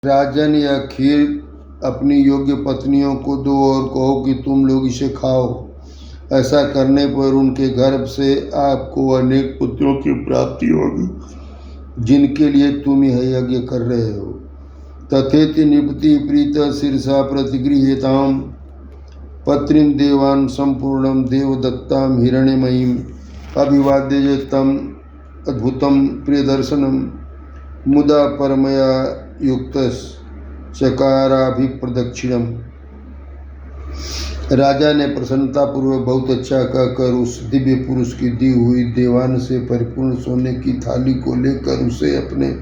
राजन, यह खीर अपनी योग्य पत्नियों को दो और कहो कि तुम लोग इसे खाओ। ऐसा करने पर उनके गर्भ से आपको अनेक पुत्रों की प्राप्ति होगी, जिनके लिए तुम यह यज्ञ कर रहे हो। तथेति निपति प्रीत शीर्षा प्रतिगृह्यताम पत्रीम देवान संपूर्णम देवदत्ताम हिरण्यमयीम अभिवाद्य तम अद्भुतम प्रियदर्शनम मुदा परमया युक्त चकाराभिप्रदक्षिणम। राजा ने प्रसन्नतापूर्वक बहुत अच्छा कहकर उस दिव्य पुरुष की दी हुई देवान से परिपूर्ण सोने की थाली को लेकर उसे अपने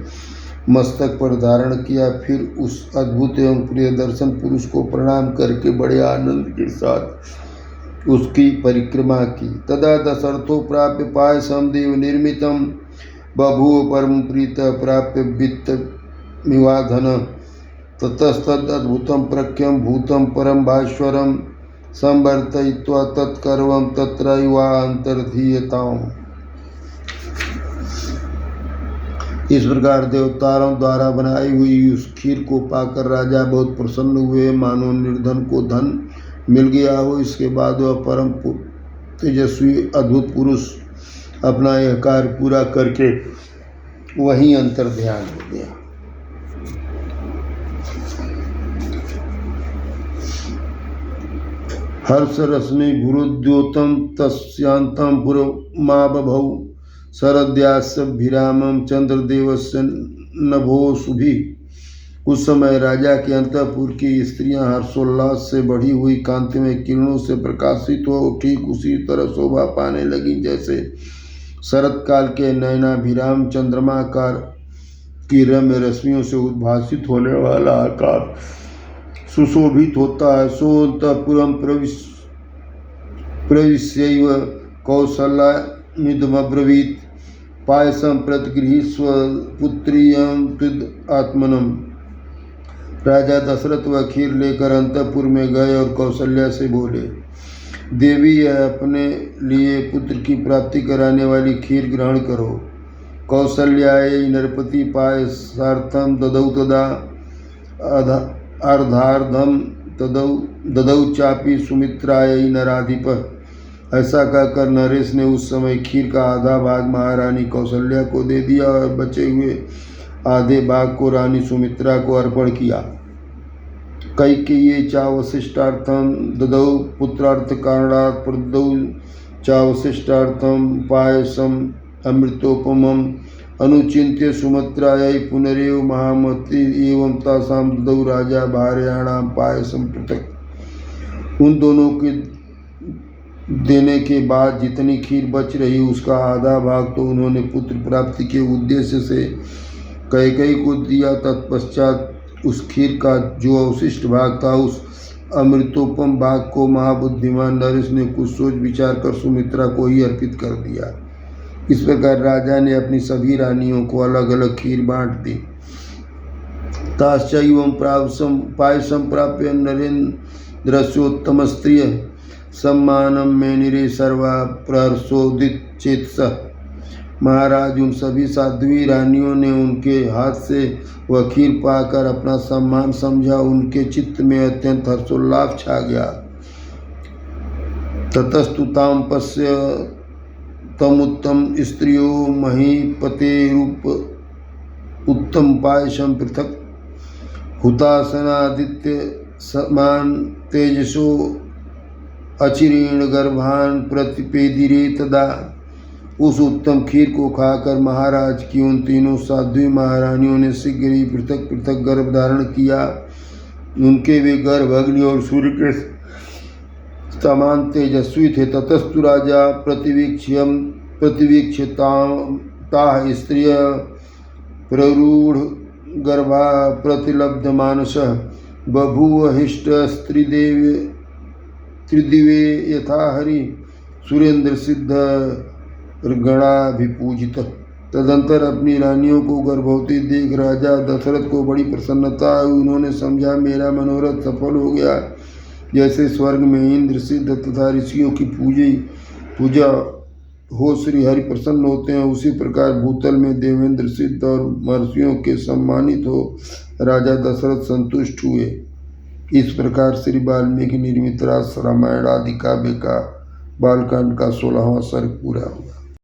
मस्तक पर धारण किया। फिर उस अद्भुत एवं प्रिय दर्शन पुरुष को प्रणाम करके बड़े आनंद के साथ उसकी परिक्रमा की। तदा दशरथो प्राप्य पायसम देव निर्मितम बभूव परम प्रीत प्राप्य वित्त मिवाधन ततस्तद अद्भुतम प्रख्यम भूतम परम भास्वरम संवर्तयित्वा तत्कर्वम तत्रैवान्तर्धीयताम्। इस प्रकार देवताओं द्वारा बनाई हुई उस खीर को पाकर राजा बहुत प्रसन्न हुए, मानो निर्धन को धन मिल गया हो। इसके बाद वह परम तेजस्वी अद्भुत पुरुष अपना यह कार्य पूरा करके वहीं अंतर ध्यान हो गया। हर्ष रश्मि भुरुद्योतम तस्यांतम पुरमाबभौ शरद्यास्यभिरामं चंद्रदेवस्य नभोसुभि। उस समय राजा के अंतःपुर की स्त्रियां हर्षोल्लास से बढ़ी हुई कांतिमय किरणों से प्रकाशित हो ठीक उसी तरह शोभा पाने लगी जैसे शरत काल के नयनाभिराम चंद्रमा की रम्य रश्मियों से उद्भासित होने वाला आकाश सुशोभित होता है। सोऽन्तःपुरं प्रविश्यैव कौसल्यामिदमब्रवीत् पायसं प्रतिगृहीष्व पुत्रीयं त्वद् आत्मनम्। राजा दशरथ वह खीर लेकर अंतःपुर में गए और कौशल्या से बोले, देवी, यह अपने लिए पुत्र की प्राप्ति कराने वाली खीर ग्रहण करो। कौसल्यायै नरपति पायसार्थं ददौ तदा अर्धार्धम ददौ चापि सुमित्रायै नराधिपः। ऐसा कहकर नरेश ने उस समय खीर का आधा भाग महारानी कौशल्या को दे दिया और बचे हुए आधे भाग को रानी सुमित्रा को अर्पण किया। कैकेयी चावशिष्टार्थं ददौ पुत्रार्थ कारणात् प्रददौ चावशिष्टार्थं पायसम अमृतोपमम् अनुचिन्त्य सुमित्रायै पुनरेव महामती एवं तासां ददौ राजा भार्याणां पायसम पृथक। उन दोनों के देने के बाद जितनी खीर बच रही उसका आधा भाग तो उन्होंने पुत्र प्राप्ति के उद्देश्य से कैकेयी को दिया। तत्पश्चात उस खीर का जो अवशिष्ट भाग था उस अमृतोपम भाग को महाबुद्धिमान नरेश ने कुछ सोच विचार कर सुमित्रा को ही अर्पित कर दिया। इस प्रकार राजा ने अपनी सभी रानियों को अलग अलग खीर बांट दी। ताश्चैवं पायसं प्राप्य नरेन्द्रस्योत्तम स्त्रिय सम्मानम मेनिरे सर्वा प्रहर्षोदित चेतसः। महाराज, उन सभी साध्वी रानियों ने उनके हाथ से वह खीर पाकर अपना सम्मान समझा। उनके चित्त में अत्यंत हर्षोल्लास छा गया। ततस्तुतां पश्य तमुत्तम स्त्रियो महीपतेरूप उत्तम पायसम पृथक हुतासनादित्य समान तेजसो अचिरेण गर्भान प्रतिपेदिरे। तदा उस उत्तम खीर को खाकर महाराज की उन तीनों साध्वी महारानियों ने शीघ्र ही पृथक पृथक गर्भ धारण किया। उनके वे गर्भ अग्नि और सूर्य के समान तेजस्वी थे। ततस्तु राजा प्रतिवीक्षताः स्त्रिय प्ररूढ़ गर्भा प्रतिलब्ध मानसः बभूव हिष्ट त्रिदिवे यथा हरि सुरेंद्र सिद्ध गणाभिपूजित। तदंतर अपनी रानियों को गर्भवती देख राजा दशरथ को बड़ी प्रसन्नता हुई। उन्होंने समझा, मेरा मनोरथ सफल हो गया। जैसे स्वर्ग में इंद्र सिद्ध तथा ऋषियों की पूजा हो श्री हरि प्रसन्न होते हैं, उसी प्रकार भूतल में देवेंद्र सिद्ध और महर्षियों के सम्मानित हो राजा दशरथ संतुष्ट हुए। इस प्रकार श्री वाल्मीकि निर्मित रामायण आदि काव्य का बालकांड का 16वां सर्ग पूरा हुआ।